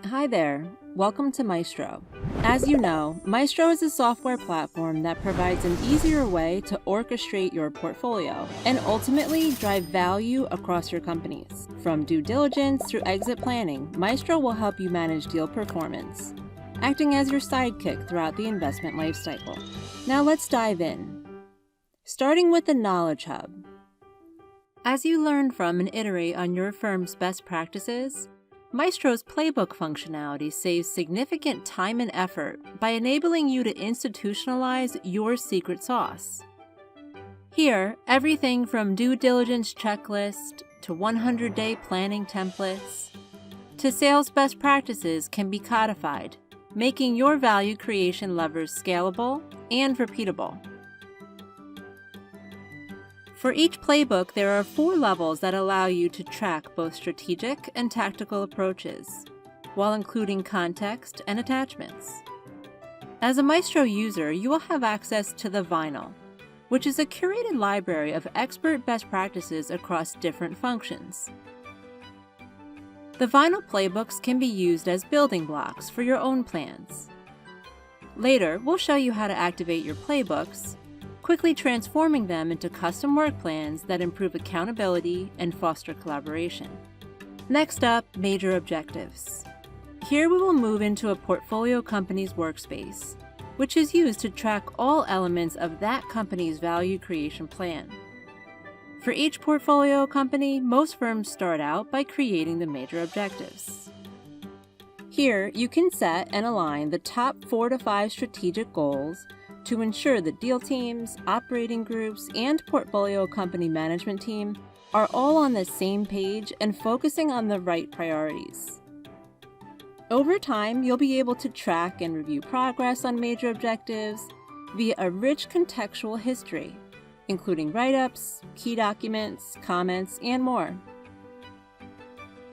Hi there, welcome to Maestro. As you know, Maestro is a software platform that provides an easier way to orchestrate your portfolio and ultimately drive value across your companies. From due diligence through exit planning, Maestro will help you manage deal performance, acting as your sidekick throughout the investment lifecycle. Now let's dive in. Starting with the Knowledge Hub. As you learn from and iterate on your firm's best practices, Maestro's playbook functionality saves significant time and effort by enabling you to institutionalize your secret sauce. Here, everything from due diligence checklist to 100-day planning templates to sales best practices can be codified, making your value creation levers scalable and repeatable. For each playbook, there are 4 levels that allow you to track both strategic and tactical approaches, while including context and attachments. As a Maestro user, you will have access to the Vinyl, which is a curated library of expert best practices across different functions. The Vinyl playbooks can be used as building blocks for your own plans. Later, we'll show you how to activate your playbooks, quickly transforming them into custom work plans that improve accountability and foster collaboration. Next up, major objectives. Here we will move into a portfolio company's workspace, which is used to track all elements of that company's value creation plan. For each portfolio company, most firms start out by creating the major objectives. Here, you can set and align the top 4 to 5 strategic goals to ensure that deal teams, operating groups, and portfolio company management team are all on the same page and focusing on the right priorities. Over time, you'll be able to track and review progress on major objectives via a rich contextual history, including write-ups, key documents, comments, and more.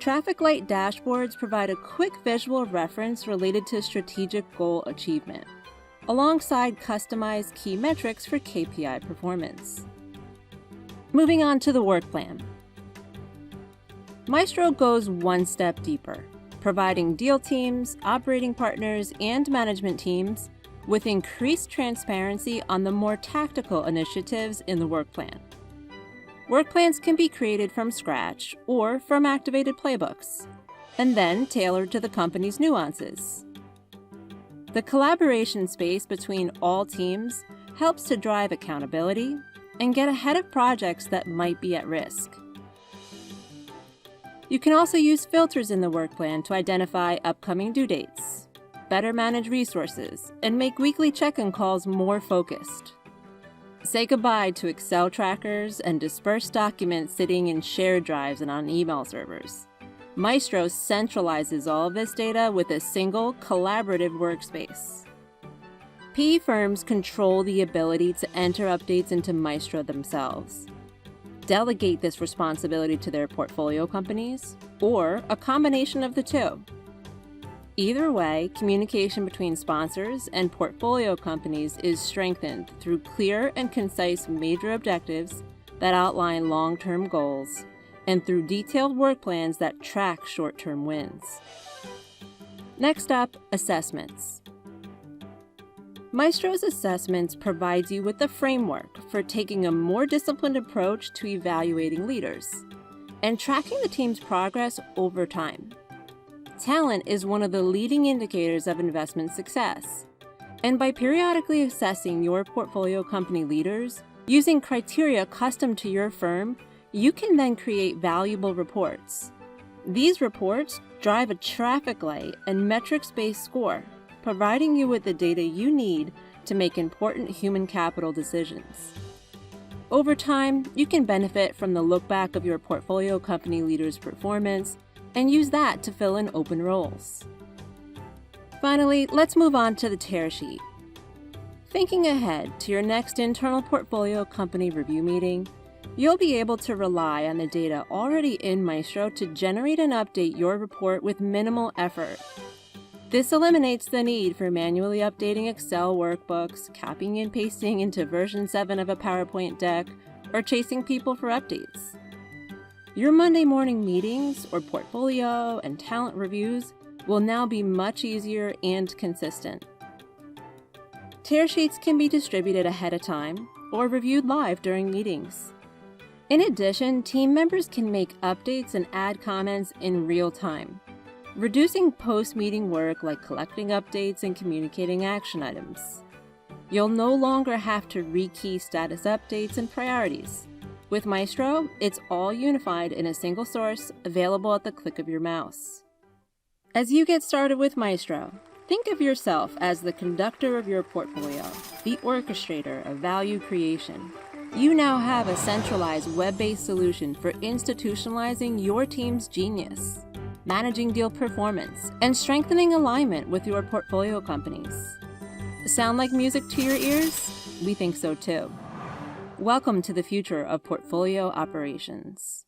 Traffic light dashboards provide a quick visual reference related to strategic goal achievement, alongside customized key metrics for KPI performance. Moving on to the work plan. Maestro goes one step deeper, providing deal teams, operating partners, and management teams with increased transparency on the more tactical initiatives in the work plan. Work plans can be created from scratch or from activated playbooks, and then tailored to the company's nuances. The collaboration space between all teams helps to drive accountability and get ahead of projects that might be at risk. You can also use filters in the work plan to identify upcoming due dates, better manage resources, and make weekly check-in calls more focused. Say goodbye to Excel trackers and dispersed documents sitting in shared drives and on email servers. Maestro centralizes all of this data with a single collaborative workspace. PE firms control the ability to enter updates into Maestro themselves, delegate this responsibility to their portfolio companies, or a combination of the two. Either way, communication between sponsors and portfolio companies is strengthened through clear and concise major objectives that outline long-term goals, and through detailed work plans that track short-term wins. Next up, assessments. Maestro's assessments provides you with a framework for taking a more disciplined approach to evaluating leaders and tracking the team's progress over time. Talent is one of the leading indicators of investment success, and by periodically assessing your portfolio company leaders using criteria custom to your firm, you can then create valuable reports. These reports drive a traffic light and metrics-based score, providing you with the data you need to make important human capital decisions. Over time, you can benefit from the look back of your portfolio company leaders' performance and use that to fill in open roles. Finally, let's move on to the tear sheet. Thinking ahead to your next internal portfolio company review meeting, you'll be able to rely on the data already in Maestro to generate and update your report with minimal effort. This eliminates the need for manually updating Excel workbooks, copying and pasting into version 7 of a PowerPoint deck, or chasing people for updates. Your Monday morning meetings or portfolio and talent reviews will now be much easier and consistent. Tear sheets can be distributed ahead of time or reviewed live during meetings. In addition, team members can make updates and add comments in real time, reducing post-meeting work like collecting updates and communicating action items. You'll no longer have to rekey status updates and priorities. With Maestro, it's all unified in a single source, available at the click of your mouse. As you get started with Maestro, think of yourself as the conductor of your portfolio, the orchestrator of value creation. You now have a centralized web-based solution for institutionalizing your team's genius, managing deal performance, and strengthening alignment with your portfolio companies. Sound like music to your ears? We think so too. Welcome to the future of portfolio operations.